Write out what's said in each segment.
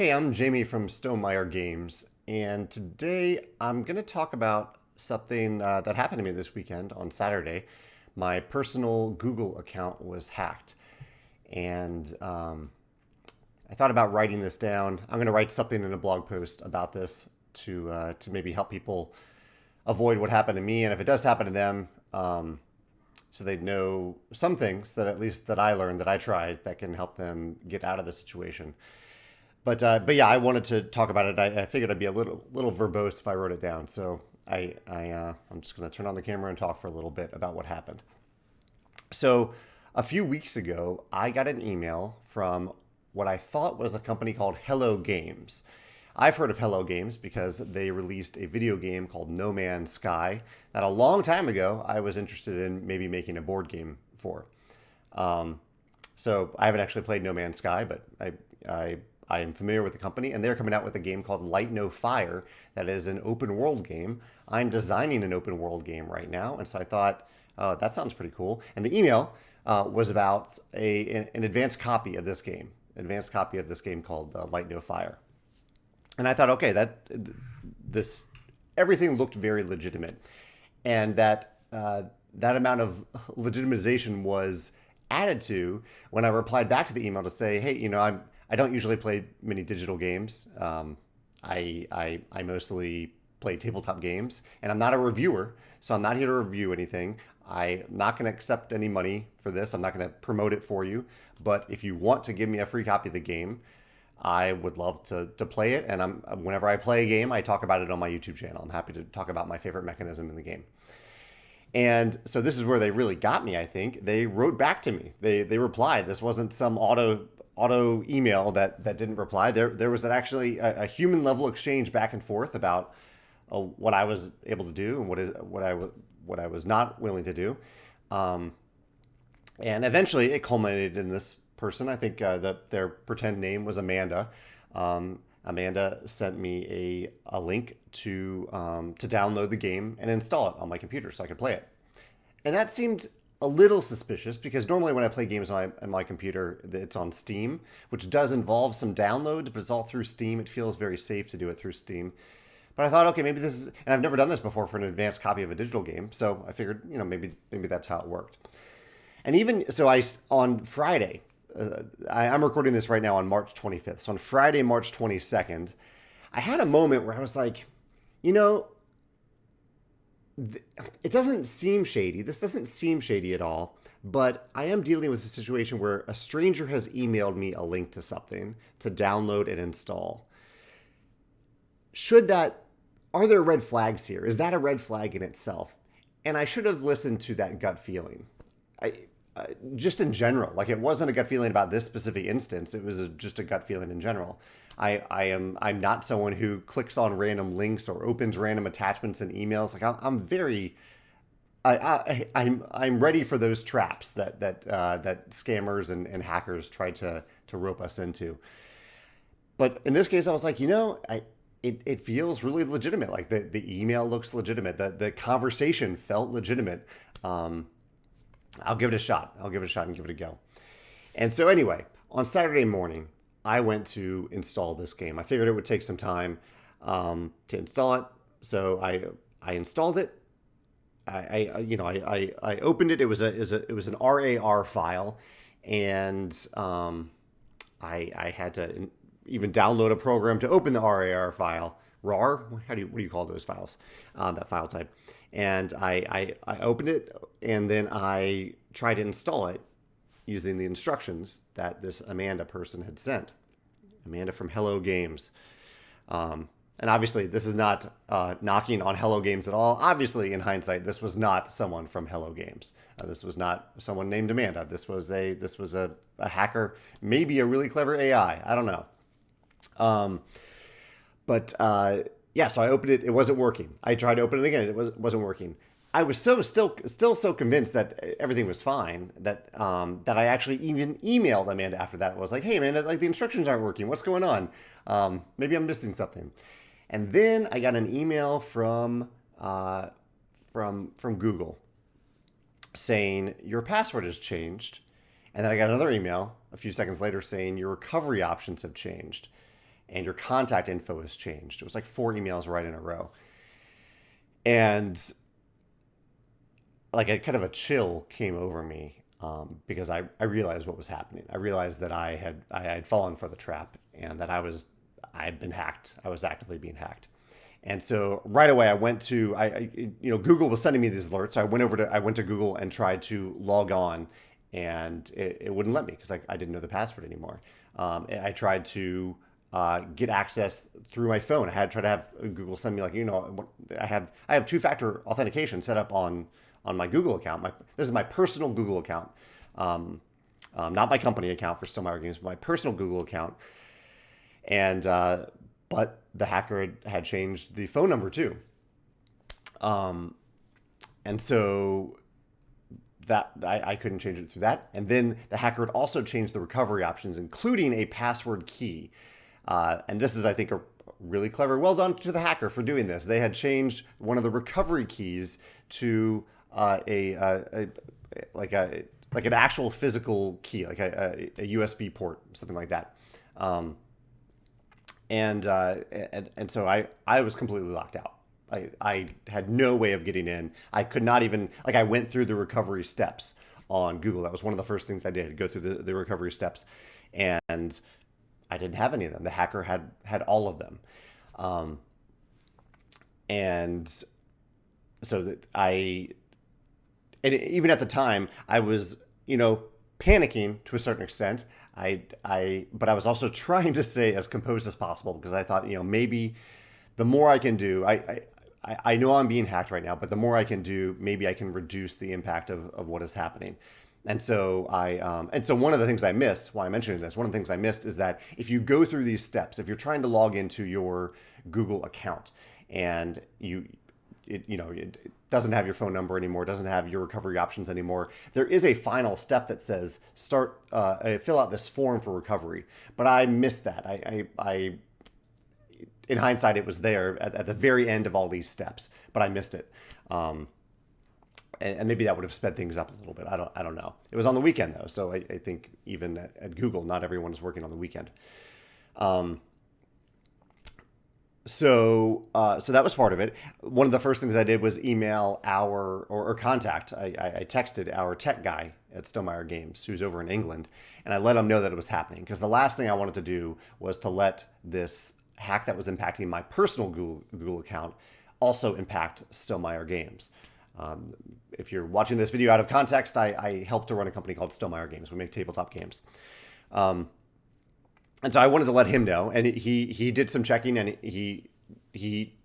Hey, I'm Jamie from Stonemeyer Games, and today I'm going to talk about something that happened to me this weekend on Saturday. My personal Google account was hacked, and I thought about writing this down. I'm going to write something in a blog post about this to maybe help people avoid what happened to me, and if it does happen to them, so they'd know some things that at least that I learned that I tried that can help them get out of the situation. But yeah, I wanted to talk about it. I figured I'd be a little verbose if I wrote it down. So I'm just going to turn on the camera and talk for a little bit about what happened. So a few weeks ago, I got an email from what I thought was a company called Hello Games. I've heard of Hello Games because they released a video game called No Man's Sky that a long time ago I was interested in maybe making a board game for. Um, so I haven't actually played No Man's Sky, but I I am familiar with the company, and they're coming out with a game called Light No Fire that is an open world game. I'm designing an open world game right now, and so I thought that sounds pretty cool. And the email was about an advanced copy of this game called Light No Fire. And I thought, okay, this everything looked very legitimate, and that amount of legitimization was added to when I replied back to the email to say, hey, I don't usually play many digital games. I mostly play tabletop games, and I'm not a reviewer, so I'm not here to review anything. I'm not going to accept any money for this. I'm not going to promote it for you. But if you want to give me a free copy of the game, I would love to play it. And whenever I play a game, I talk about it on my YouTube channel. I'm happy to talk about my favorite mechanism in the game. And so this is where they really got me, I think. They wrote back to me. They replied. This wasn't some auto email that didn't reply. There was actually a human level exchange back and forth about what I was able to do and what I was not willing to do. Um, and eventually it culminated in this person. I think their pretend name was Amanda. Amanda sent me a link to download the game and install it on my computer so I could play it. And that seemed a little suspicious because normally when I play games on my computer, it's on Steam, which does involve some downloads, but it's all through Steam. It feels very safe to do it through Steam. But I thought, okay, maybe this is, and I've never done this before for an advanced copy of a digital game, so I figured, maybe that's how it worked. And even so, on Friday, I'm recording this right now on March 25th. So on Friday, March 22nd, I had a moment where I was like, you know, it doesn't seem shady. This doesn't seem shady at all. But I am dealing with a situation where a stranger has emailed me a link to something to download and install. Should that, are there red flags here? Is that a red flag in itself? And I should have listened to that gut feeling. I, just in general, like it wasn't a gut feeling about this specific instance. It was just a gut feeling in general. I'm not someone who clicks on random links or opens random attachments in emails. Like I'm very, I'm ready for those traps that scammers and hackers try to rope us into. But in this case, I was like, it feels really legitimate. Like the email looks legitimate. The conversation felt legitimate. I'll give it a shot. I'll give it a shot and give it a go. And so anyway, on Saturday morning, I went to install this game. I figured it would take some time to install it. So I installed it. I opened it. It was an RAR file, and I had to even download a program to open the RAR file. RAR? What do you call those files? That file type. And I opened it, and then I tried to install it using the instructions that this Amanda person had sent. Amanda from Hello Games. And obviously, this is not knocking on Hello Games at all. Obviously, in hindsight, this was not someone from Hello Games. This was not someone named Amanda. This was a hacker, maybe a really clever AI. I don't know. But yeah, so I opened it. It wasn't working. I tried to open it again. It wasn't working. I was still so convinced that everything was fine that that I actually even emailed Amanda after that. I was like, "Hey, Amanda, like the instructions aren't working. What's going on? Maybe I'm missing something." And then I got an email from Google saying your password has changed, and then I got another email a few seconds later saying your recovery options have changed. and your contact info has changed. It was like 4 emails right in a row. And like a kind of a chill came over me, because I realized what was happening. I realized that I had fallen for the trap, and that I had been hacked. I was actively being hacked. And so right away I went to Google was sending me these alerts. So I went to Google and tried to log on, and it wouldn't let me because I didn't know the password anymore. I tried to get access through my phone. I had tried to have Google send me, like, I have two-factor authentication set up on my Google account. This is my personal Google account, not my company account for Still My Games, but my personal Google account. And but the hacker had changed the phone number too, and so that I couldn't change it through that. And then the hacker had also changed the recovery options, including a password key. And this is, I think, a really clever. Well done to the hacker for doing this. They had changed one of the recovery keys to like an actual physical key, like a USB port, something like that. And so I was completely locked out. I had no way of getting in. I could not even, like, I went through the recovery steps on Google. That was one of the first things I did, go through the recovery steps. And I didn't have any of them. The hacker had all of them. And so and even at the time, I was, panicking to a certain extent. But I was also trying to stay as composed as possible, because I thought, maybe the more I can do, I know I'm being hacked right now, but the more I can do, maybe I can reduce the impact of what is happening. And so one of the things I missed, why I'm mentioning this, one of the things I missed is that if you go through these steps, if you're trying to log into your Google account and it doesn't have your phone number anymore, doesn't have your recovery options anymore, there is a final step that says fill out this form for recovery. But I missed that. I in hindsight, it was there at the very end of all these steps, but I missed it. And maybe that would have sped things up a little bit. I don't know. It was on the weekend though, so I think even at Google, not everyone is working on the weekend. So that was part of it. One of the first things I did was email or contact. I texted our tech guy at Still My Games, who's over in England, and I let him know that it was happening, because the last thing I wanted to do was to let this hack that was impacting my personal Google account also impact Still My Games. If you're watching this video out of context, I help to run a company called Still My Games. We make tabletop games. And so I wanted to let him know, and he did some checking, and he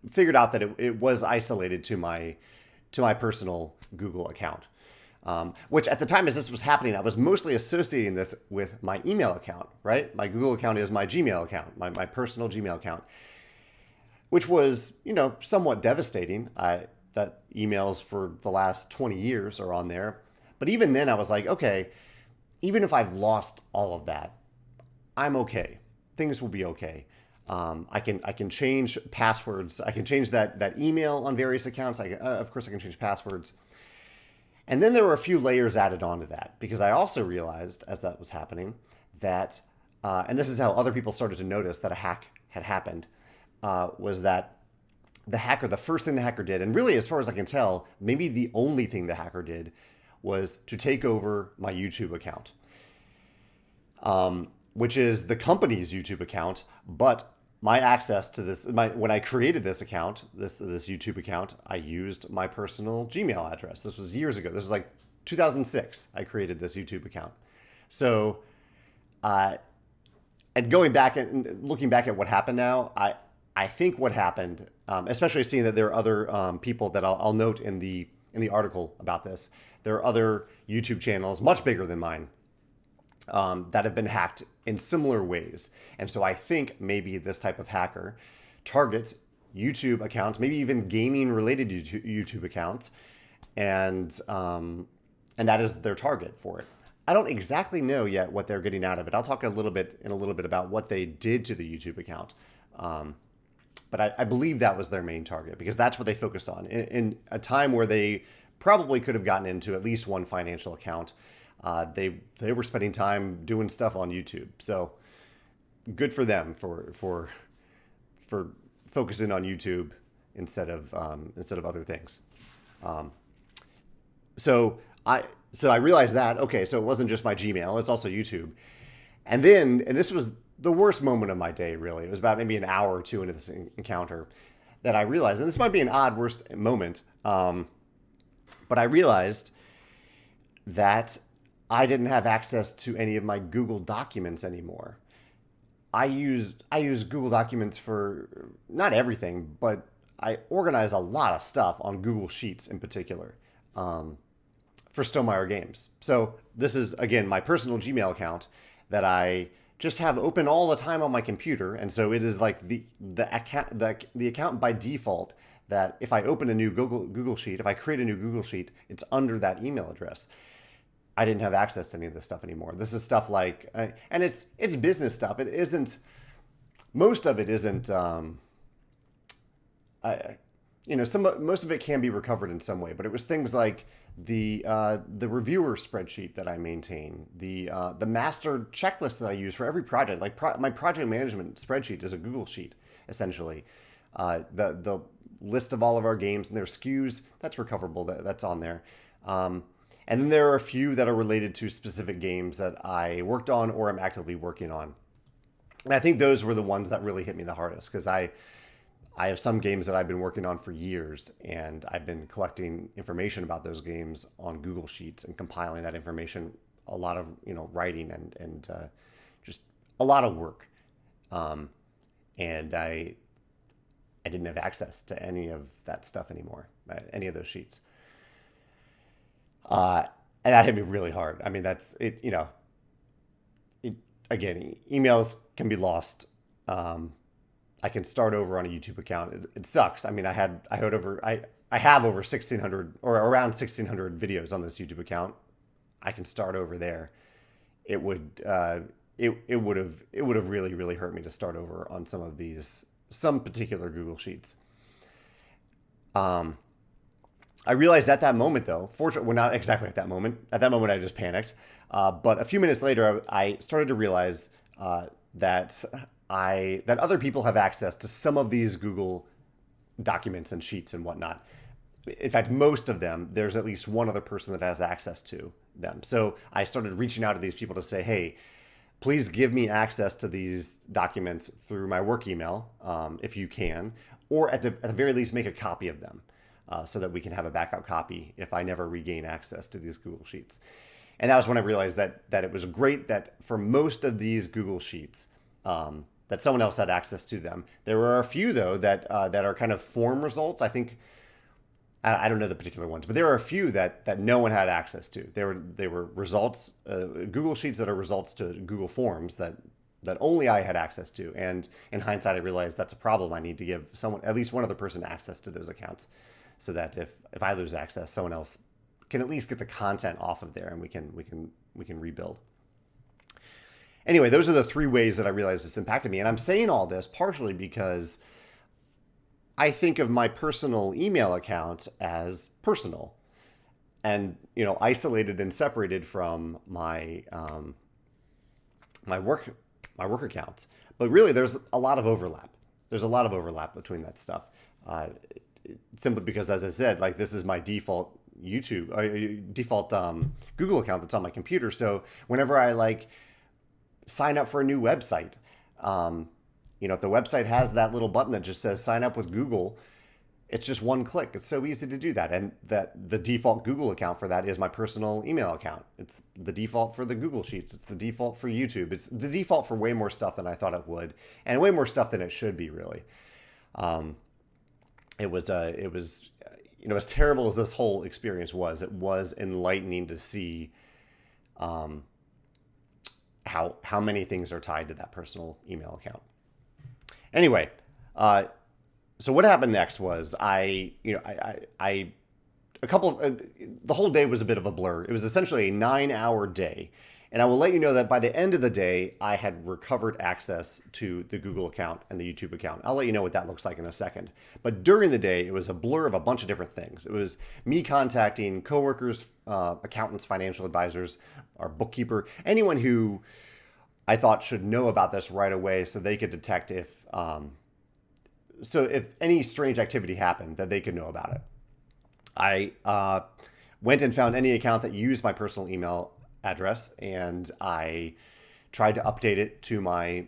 figured out that it was isolated to my personal Google account, which at the time as this was happening, I was mostly associating this with my email account, right? My Google account is my Gmail account, my personal Gmail account, which was, somewhat devastating. That emails for the last 20 years are on there. But even then I was like, okay, even if I've lost all of that, I'm okay. Things will be okay. I can change passwords. I can change that email on various accounts. Of course, I can change passwords. And then there were a few layers added onto that, because I also realized as that was happening that, and this is how other people started to notice that a hack had happened, was that the first thing the hacker did, and really as far as I can tell, maybe the only thing the hacker did, was to take over my YouTube account. Which is the company's YouTube account, but my access to this, when I created this account, this YouTube account, I used my personal Gmail address. This was years ago. This was like 2006. I created this YouTube account. So, and going back and looking back at what happened now, I think what happened, especially seeing that there are other people that I'll note in the article about this, there are other YouTube channels much bigger than mine, that have been hacked in similar ways. And so I think maybe this type of hacker targets YouTube accounts, maybe even gaming related YouTube accounts, and that is their target for it. I don't exactly know yet what they're getting out of it. I'll talk in a little bit about what they did to the YouTube account. But I believe that was their main target, because that's what they focused on in a time where they probably could have gotten into at least one financial account. They were spending time doing stuff on YouTube. So good for them for focusing on YouTube instead of other things. Um, so I realized that, okay, so it wasn't just my Gmail, it's also YouTube. And this was the worst moment of my day, really. It was about maybe an hour or two into this encounter that I realized, and this might be an odd worst moment, but I realized that I didn't have access to any of my Google Documents anymore. I use Google Documents for not everything, but I organize a lot of stuff on Google Sheets in particular. For Stonemaier Games. So this is, again, my personal Gmail account that I just have open all the time on my computer, and so it is like the account by default that if I open a new Google Sheet, if I create a new Google Sheet, it's under that email address. I didn't have access to any of this stuff anymore. This is stuff like, and it's business stuff. It isn't. Most of it isn't. Most of it can be recovered in some way, but it was things like the reviewer spreadsheet that I maintain, the master checklist that I use for every project. Like my project management spreadsheet is a Google Sheet essentially. The list of all of our games and their SKUs, that's recoverable. That's on there. And then there are a few that are related to specific games that I worked on or am actively working on. And I think those were the ones that really hit me the hardest because I have some games that I've been working on for years, and I've been collecting information about those games on Google Sheets and compiling that information. A lot of writing and just a lot of work, and I didn't have access to any of that stuff anymore, any of those sheets, and that hit me really hard. I mean, that's it. Again, emails can be lost. I can start over on a YouTube account. It sucks. I mean, I have over 1,600 or around 1,600 videos on this YouTube account. I can start over there. It would have really, really hurt me to start over on some particular Google Sheets. I realized at that moment, though, fortunately, well, not exactly at that moment. At that moment, I just panicked. But a few minutes later, I started to realize that other people have access to some of these Google documents and sheets and whatnot. In fact, most of them, there's at least one other person that has access to them. So I started reaching out to these people to say, hey, please give me access to these documents through my work email, if you can, or at the very least, make a copy of them so that we can have a backup copy if I never regain access to these Google Sheets. And that was when I realized that it was great that for most of these Google Sheets, that someone else had access to them. There were a few, though, that are kind of form results. I think, I don't know the particular ones, but there are a few that no one had access to. They were results, Google Sheets that are results to Google Forms that only I had access to. And in hindsight, I realized that's a problem. I need to give someone, at least one other person, access to those accounts, so that if I lose access, someone else can at least get the content off of there, and we can rebuild. Anyway, those are the three ways that I realized this impacted me. And I'm saying all this partially because I think of my personal email account as personal and, isolated and separated from my my work accounts. But really, there's a lot of overlap. There's a lot of overlap between that stuff. Simply because, as I said, like this is my default default Google account that's on my computer. So whenever I sign up for a new website, if the website has that little button that just says sign up with Google, it's just one click. It's so easy to do that. And the default Google account for that is my personal email account. It's the default for the Google Sheets. It's the default for YouTube. It's the default for way more stuff than I thought it would, and way more stuff than it should be, really. It was as terrible as this whole experience was, it was enlightening to see how many things are tied to that personal email account. Anyway, so what happened next was the whole day was a bit of a blur. It was essentially a 9-hour day. And I will let you know that by the end of the day, I had recovered access to the Google account and the YouTube account. I'll let you know what that looks like in a second. But during the day, it was a blur of a bunch of different things. It was me contacting coworkers, accountants, financial advisors, our bookkeeper, anyone who I thought should know about this right away so they could detect if any strange activity happened, that they could know about it. I went and found any account that used my personal email address, and I tried to update it to my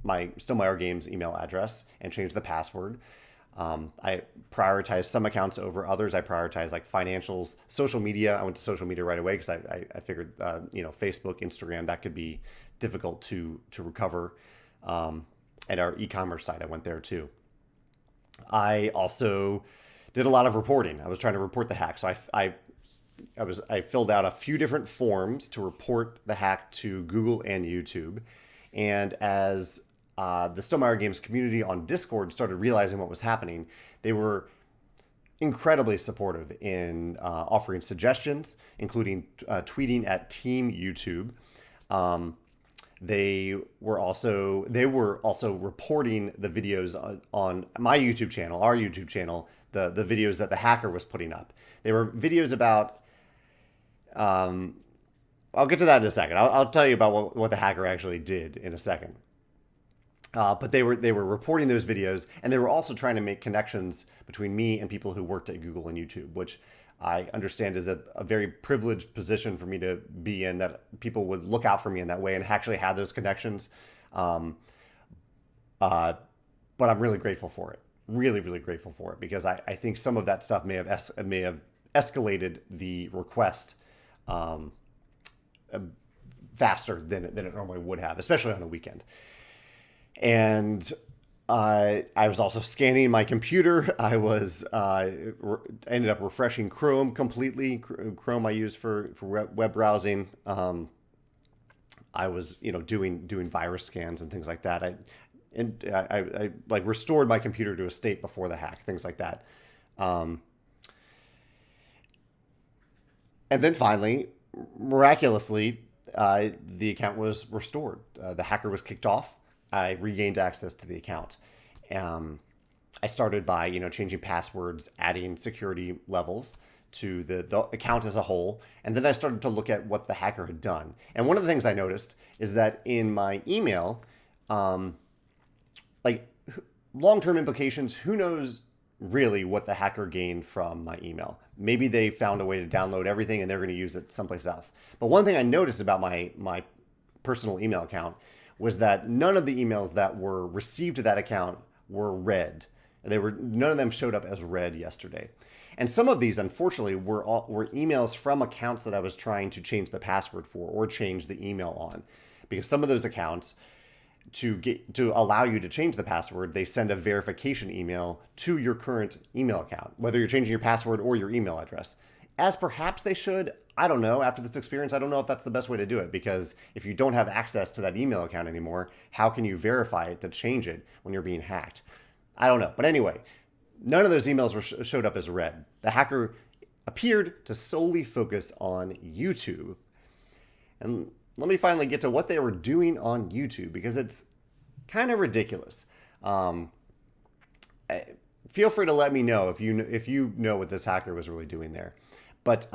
Stonemaier Games email address and change the password. I prioritized some accounts over others. I prioritized like financials, social media. I went to social media right away because I figured, Facebook, Instagram, that could be difficult to recover. And our e-commerce site, I went there too. I also did a lot of reporting. I was trying to report the hack. So I filled out a few different forms to report the hack to Google and YouTube. And as the Stonemaier Games community on Discord started realizing what was happening, they were incredibly supportive in offering suggestions, including tweeting at Team YouTube. They were also reporting the videos on my YouTube channel, our YouTube channel, the videos that the hacker was putting up. They were videos about. I'll get to that in a second. I'll tell you about what the hacker actually did in a second. But they were reporting those videos, and they were also trying to make connections between me and people who worked at Google and YouTube, which I understand is a very privileged position for me to be in, that people would look out for me in that way and actually have those connections. But I'm really grateful for it. Really, really grateful for it, because I think some of that stuff may have escalated the request faster than it normally would have, especially on a weekend. And I was also scanning my computer. I was ended up refreshing Chrome completely. Chrome I use for web browsing. I was doing virus scans and things like that. I like restored my computer to a state before the hack, things like that. And then finally, miraculously, the account was restored. The hacker was kicked off. I regained access to the account. I started by changing passwords, adding security levels to the account as a whole, and then I started to look at what the hacker had done. And one of the things I noticed is that in my email, like long-term implications, who knows really what the hacker gained from my email. Maybe they found a way to download everything and they're going to use it someplace else. But one thing I noticed about my personal email account was that none of the emails that were received to that account were read. None of them showed up as read yesterday. And some of these, unfortunately, were emails from accounts that I was trying to change the password for or change the email on. Because some of those accounts, to allow you to change the password, they send a verification email to your current email account, whether you're changing your password or your email address. As perhaps they should, I don't know. After this experience, I don't know if that's the best way to do it, because if you don't have access to that email account anymore, how can you verify it to change it when you're being hacked? I don't know. But anyway, none of those emails showed up as read. The hacker appeared to solely focus on YouTube. And let me finally get to what they were doing on YouTube, because it's kind of ridiculous. Feel free to let me know if you know what this hacker was really doing there. But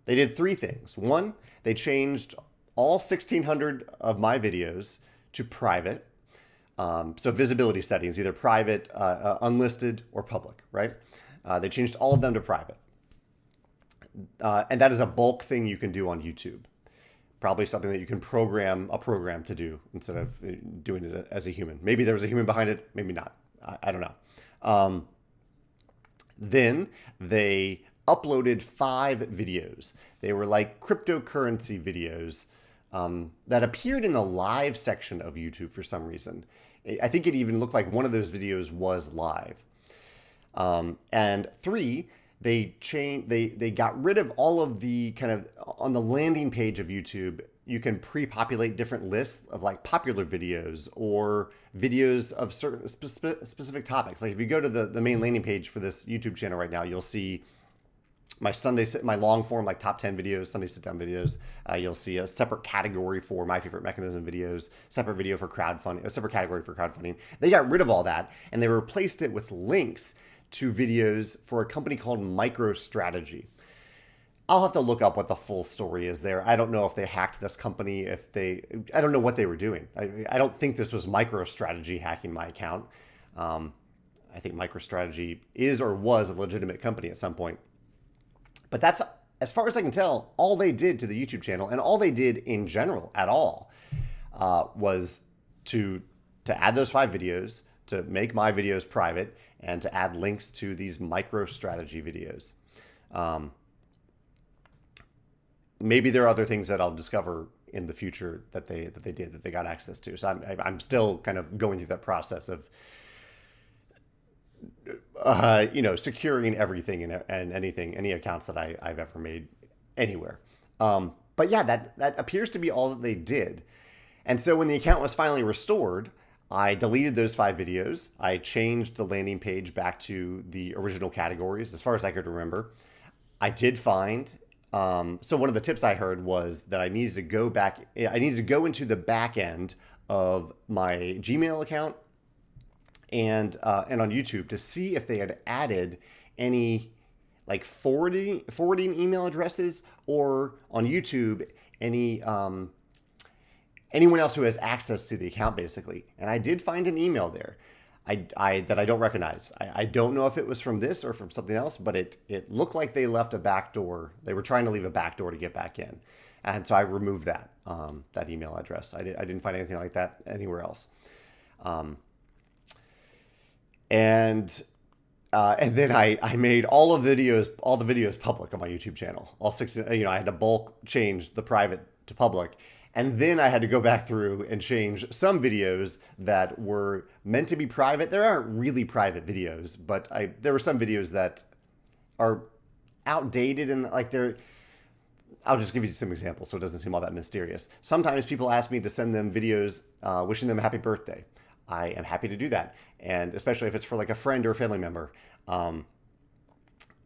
they did three things. One, they changed all 1,600 of my videos to private. So visibility settings, either private, unlisted, or public, right? They changed all of them to private. And that is a bulk thing you can do on YouTube. Probably something that you can program a program to do instead of doing it as a human. Maybe there was a human behind it, maybe not. I don't know. Then they uploaded 5 videos. They were like cryptocurrency videos that appeared in the live section of YouTube for some reason. I think it even looked like one of those videos was live. And 3, they got rid of all of the kind of, on the landing page of YouTube, you can pre-populate different lists of like popular videos or videos of certain specific topics. Like if you go to the main landing page for this YouTube channel right now, you'll see my long form, like top 10 videos, Sunday sit down videos. You'll see a separate category for my favorite mechanism videos, separate video for crowdfunding, a separate category for crowdfunding. They got rid of all that and they replaced it with links to videos for a company called MicroStrategy. I'll have to look up what the full story is there. I don't know if they hacked this company, I don't know what they were doing. I don't think this was MicroStrategy hacking my account. Um, I think MicroStrategy is or was a legitimate company at some point. But that's, as far as I can tell, all they did to the YouTube channel, and all they did in general at all, was to add those 5 videos, to make my videos private, and to add links to these MicroStrategy videos. Maybe there are other things that I'll discover in the future that they got access to. So I'm still kind of going through that process of securing everything and any accounts that I've ever made anywhere. But yeah, that appears to be all that they did. And so when the account was finally restored, I deleted those 5 videos. I changed the landing page back to the original categories as far as I could remember. I did find, so one of the tips I heard was that I needed to go into the back end of my Gmail account and on YouTube to see if they had added any like forwarding email addresses, or on YouTube anyone else who has access to the account, basically. And I did find an email there that I don't recognize. I don't know if it was from this or from something else, but it looked like they left a backdoor. They were trying to leave a backdoor to get back in. And so I removed that email address. I didn't find anything like that anywhere else. And then I made all the videos public on my YouTube channel. All 6, I had to bulk change the private to public. And then I had to go back through and change some videos that were meant to be private. There aren't really private videos, but there were some videos that are outdated and like I'll just give you some examples so it doesn't seem all that mysterious. Sometimes people ask me to send them videos wishing them a happy birthday. I am happy to do that. And especially if it's for like a friend or a family member.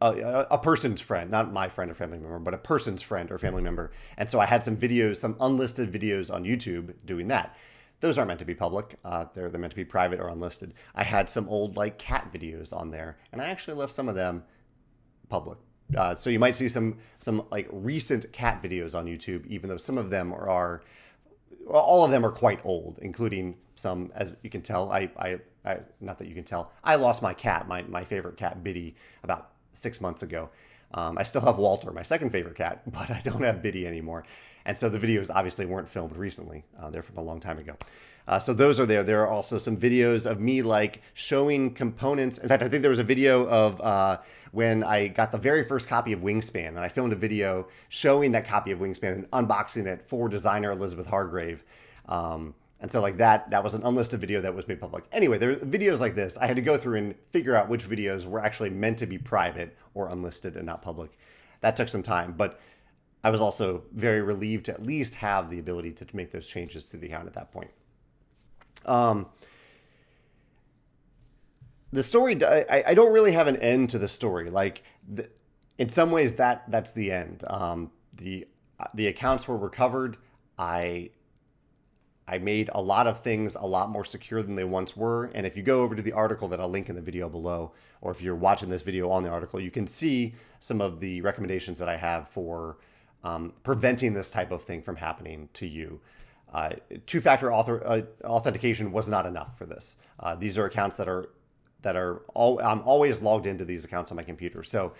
A person's friend, not my friend or family member, but a person's friend or family member. And so I had some videos, some unlisted videos on YouTube doing that. Those aren't meant to be public. They're meant to be private or unlisted. I had some old like cat videos on there, and I actually left some of them public. So you might see some like recent cat videos on YouTube, even though some of them all of them are quite old, including some, as you can tell, not that you can tell, I lost my cat, my favorite cat, Biddy, about 6 months ago. I still have Walter, my second favorite cat, but I don't have Biddy anymore. And so the videos obviously weren't filmed recently. They're from a long time ago. So those are there. There are also some videos of me like showing components. In fact, I think there was a video of when I got the very first copy of Wingspan, and I filmed a video showing that copy of Wingspan and unboxing it for designer Elizabeth Hargrave. And so like that was an unlisted video that was made public. Anyway, there are videos like this. I had to go through and figure out which videos were actually meant to be private or unlisted and not public. That took some time, but I was also very relieved to at least have the ability to make those changes to the account at that point. The story, I don't really have an end to the story. Like in some ways that's the end. The accounts were recovered. I made a lot of things a lot more secure than they once were. And if you go over to the article that I'll link in the video below, or if you're watching this video on the article, you can see some of the recommendations that I have for preventing this type of thing from happening to you. Two-factor authentication was not enough for this. These are accounts I'm always logged into these accounts on my computer. So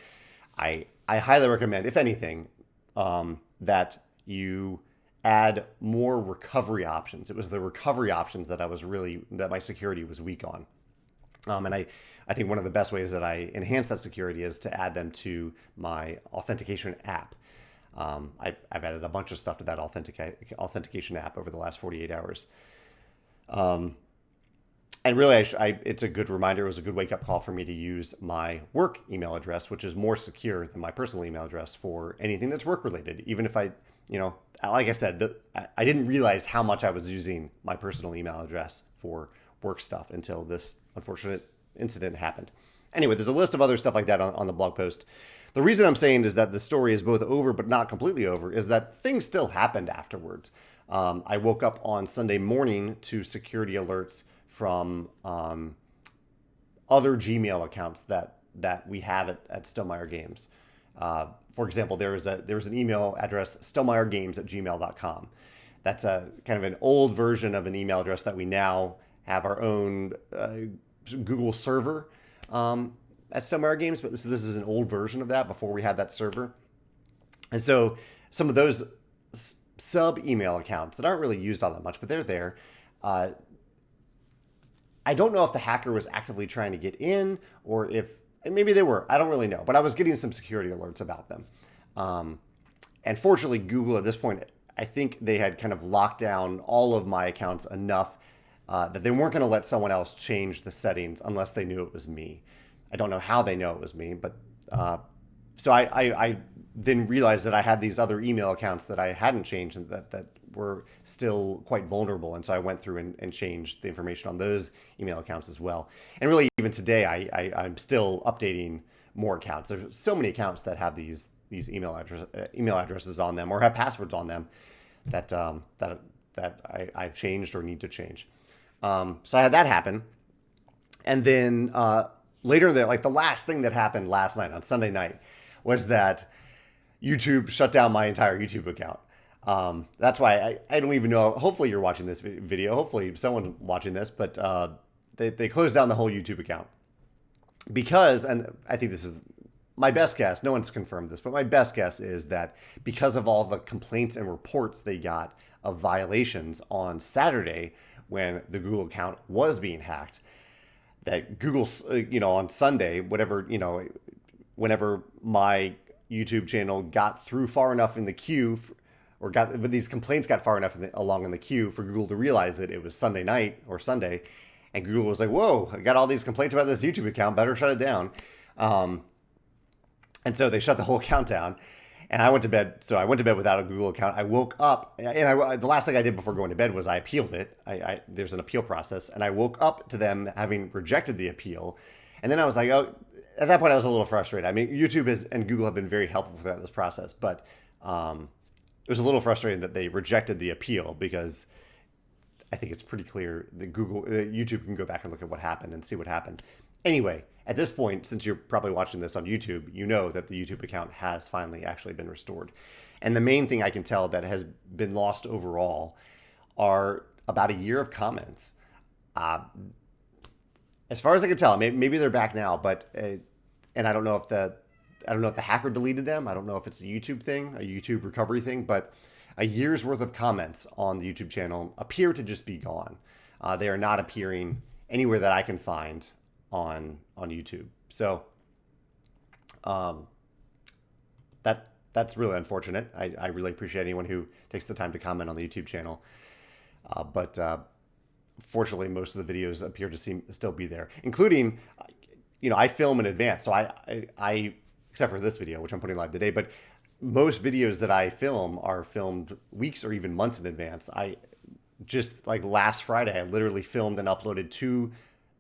I highly recommend, if anything, that you add more recovery options. It was the recovery options that my security was weak on. And I think one of the best ways that I enhance that security is to add them to my authentication app. I've added a bunch of stuff to that authentication app over the last 48 hours. And really, it's a good reminder. It was a good wake-up call for me to use my work email address, which is more secure than my personal email address for anything that's work-related. Even if like I said, I didn't realize how much I was using my personal email address for work stuff until this unfortunate incident happened. Anyway, there's a list of other stuff like that on the blog post. The reason I'm saying is that the story is both over but not completely over is that things still happened afterwards. I woke up on Sunday morning to security alerts from other Gmail accounts that we have at Stonemaier Games. For example, there was an email address, stelmeiergames@gmail.com. That's a kind of an old version of an email address that we now have our own Google server at Stelmeyer Games, but this is an old version of that before we had that server. And so some of those sub email accounts that aren't really used all that much, but they're there. I don't know if the hacker was actively trying to get in or if maybe they were. I don't really know, but I was getting some security alerts about them. And fortunately, Google at this point, I think they had kind of locked down all of my accounts enough that they weren't going to let someone else change the settings unless they knew it was me. I don't know how they know it was me, but so I then realized that I had these other email accounts that I hadn't changed and that were still quite vulnerable. And so I went through and changed the information on those email accounts as well. And really, even today, I'm still updating more accounts. There's so many accounts that have these email addresses on them or have passwords on them that I've changed or need to change. So I had that happen. And then later, the last thing that happened last night on Sunday night was that YouTube shut down my entire YouTube account. That's why I don't even know. Hopefully you're watching this video. Hopefully someone's watching this, but they closed down the whole YouTube account because, and I think this is my best guess. No one's confirmed this, but my best guess is that because of all the complaints and reports they got of violations on Saturday when the Google account was being hacked, that Google, on Sunday, whenever my YouTube channel got through far enough in the queue, these complaints got far enough along in the queue for Google to realize that it was Sunday night or Sunday, and Google was like, "Whoa, I got all these complaints about this YouTube account. Better shut it down." And so they shut the whole account down, and I went to bed. So I went to bed without a Google account. I woke up, and the last thing I did before going to bed was I appealed it. There's an appeal process, and I woke up to them having rejected the appeal, and then I was like, "Oh." At that point, I was a little frustrated. I mean, YouTube and Google have been very helpful throughout this process, but it was a little frustrating that they rejected the appeal because I think it's pretty clear that YouTube can go back and look at what happened and see what happened. Anyway, at this point, since you're probably watching this on YouTube, you know that the YouTube account has finally actually been restored. And the main thing I can tell that has been lost overall are about a year of comments. As far as I can tell, maybe they're back now, but and I don't know if the hacker deleted them. I don't know if it's a YouTube thing, a YouTube recovery thing, but a year's worth of comments on the YouTube channel appear to just be gone. They are not appearing anywhere that I can find on YouTube. So that's really unfortunate. I really appreciate anyone who takes the time to comment on the YouTube channel, but fortunately, most of the videos appear to still be there, including, I film in advance. So I except for this video, which I'm putting live today, but most videos that I film are filmed weeks or even months in advance. I just like last Friday, I literally filmed and uploaded 2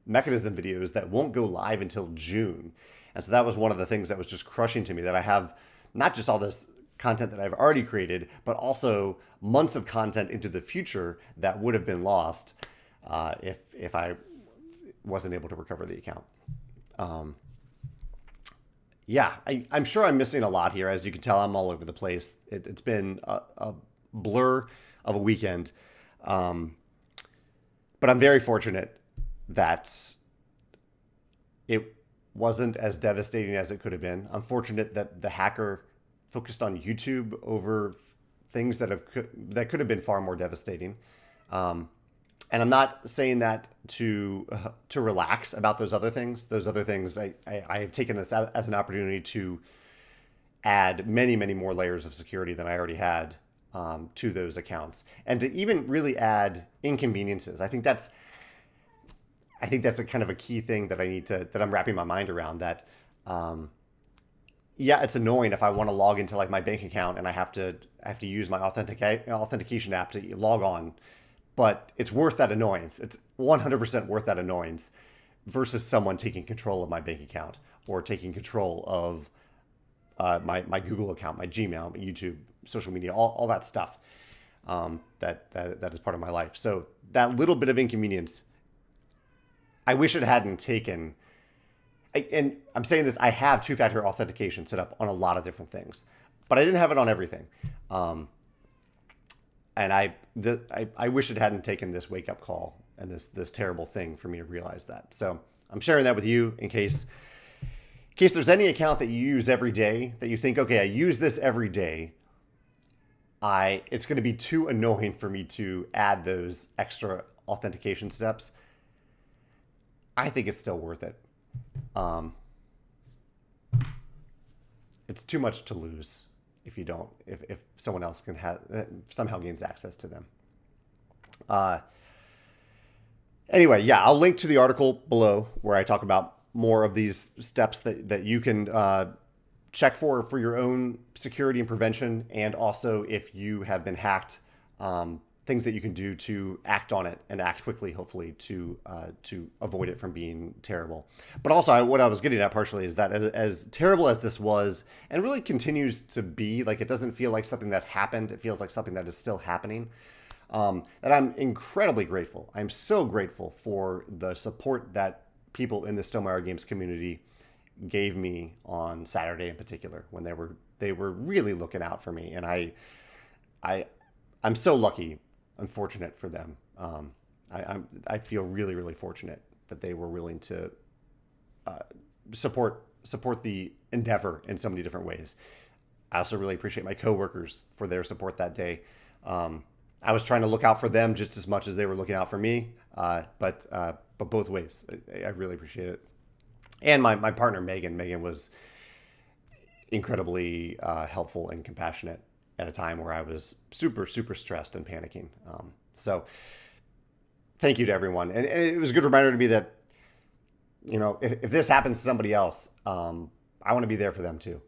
Mechanism videos that won't go live until June. And so that was one of the things that was just crushing to me, that I have not just all this content that I've already created, but also months of content into the future that would have been lost if I wasn't able to recover the account. I'm sure I'm missing a lot here. As you can tell, I'm all over the place. It's been a blur of a weekend. But I'm very fortunate that it wasn't as devastating as it could have been. I'm fortunate that the hacker focused on YouTube over things that could have been far more devastating. And I'm not saying that to relax about those other things. Those other things, I have taken this as an opportunity to add many, many more layers of security than I already had to those accounts, and to even really add inconveniences. I think that's a kind of a key thing that I'm wrapping my mind around. That, it's annoying if I want to log into like my bank account and I have to use my authentication app to log on. But it's worth that annoyance. It's 100% worth that annoyance versus someone taking control of my bank account or taking control of my Google account, my Gmail, my YouTube, social media, all that stuff that is part of my life. So that little bit of inconvenience, I wish it hadn't taken and I'm saying this, I have two-factor authentication set up on a lot of different things, but I didn't have it on everything. Um, and I wish it hadn't taken this wake-up call and this terrible thing for me to realize that. So I'm sharing that with you in case there's any account that you use every day that you think, okay, I use this every day. It's going to be too annoying for me to add those extra authentication steps. I think it's still worth it. Um, it's too much to lose if you don't, if someone else can have somehow gains access to them. Uh, anyway, yeah, I'll link to the article below where I talk about more of these steps that you can check for your own security and prevention, and also if you have been hacked, things that you can do to act on it and act quickly, hopefully to avoid it from being terrible. But also, what I was getting at partially is that as terrible as this was, and really continues to be, like it doesn't feel like something that happened. It feels like something that is still happening. That I'm incredibly grateful. I'm so grateful for the support that people in the Stonemaier Games community gave me on Saturday in particular, when they were really looking out for me, and I'm so lucky and fortunate for them. I feel really, really fortunate that they were willing to support the endeavor in so many different ways. I also really appreciate my coworkers for their support that day. I was trying to look out for them just as much as they were looking out for me, but both ways. I really appreciate it. And my partner, Megan. Megan was incredibly helpful and compassionate at a time where I was super, super stressed and panicking. So thank you to everyone. And it was a good reminder to me that, if this happens to somebody else, I want to be there for them too.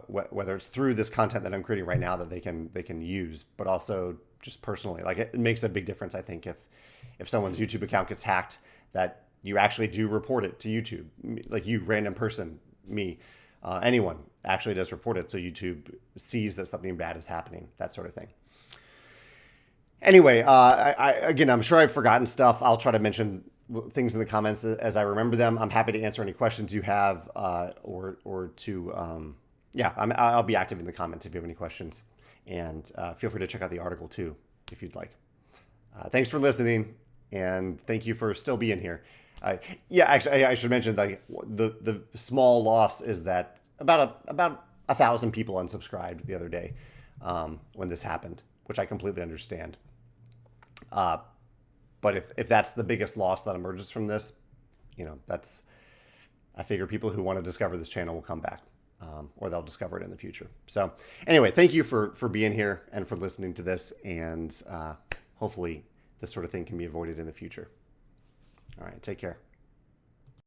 Whether it's through this content that I'm creating right now that they can use, but also just personally. Like it makes a big difference, I think, if someone's YouTube account gets hacked, that you actually do report it to YouTube. Like you, random person, me, anyone actually does report it, so YouTube sees that something bad is happening, that sort of thing. Anyway, again, I'm sure I've forgotten stuff. I'll try to mention things in the comments as I remember them. I'm happy to answer any questions you have, or to, I'll be active in the comments if you have any questions. And feel free to check out the article too, if you'd like. Thanks for listening, and thank you for still being here. Actually, I should mention, like, the small loss is that about 1,000 people unsubscribed the other day when this happened, which I completely understand. But if that's the biggest loss that emerges from this, I figure people who want to discover this channel will come back, or they'll discover it in the future. So anyway, thank you for being here and for listening to this, and hopefully this sort of thing can be avoided in the future. All right, take care.